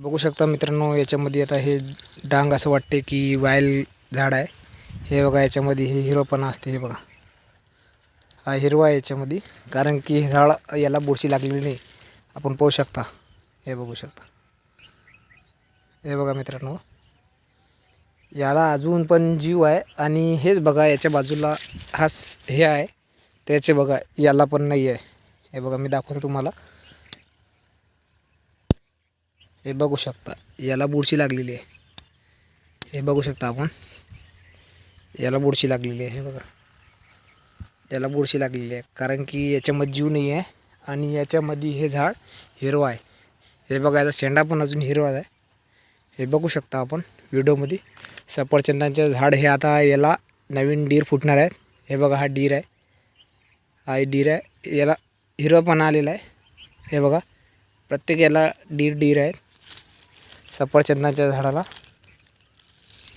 बघू शकता मित्रांनो, याच्यामध्ये आता हे डांग असं वाटते की वायल झाड आहे. हे बघा, याच्यामध्ये हे हिरवपणा असते. हे बघा, हा हिरवा आहे याच्यामध्ये, कारण की हे झाड याला बुरशी लागलेली नाही. आपण पाहू शकता, हे बघू शकता. हे बघा मित्रांनो, याला अजून पण जीव आहे. आणि हेच बघा, याच्या बाजूला हे आहे, त्याचे बघा याला पण नाही आहे. हे बघा, मी दाखवतो तुम्हाला. हे बघू शकता, याला बुरशी लागलेली आहे. हे बघू शकता आपण, याला बुरशी लागलेली आहे. हे बघा, याला बुरशी लागलेली आहे, कारण की याच्यामध्ये जीव नाही आहे. आणि याच्यामध्ये हे झाड हिरवा आहे. हे बघा, याचा शेंडा पण अजून हिरवा आहे. हे बघू शकता आपण व्हिडिओमध्ये. सफरचंदाचे झाड हे आता याला नवीन डीर फुटणार आहेत. हे बघा, हा डीर आहे, हा डीर आहे. याला हिरवापणा आलेला आहे. हे बघा, प्रत्येक याला डीर आहेत सफरचंदाच्या झाडाला.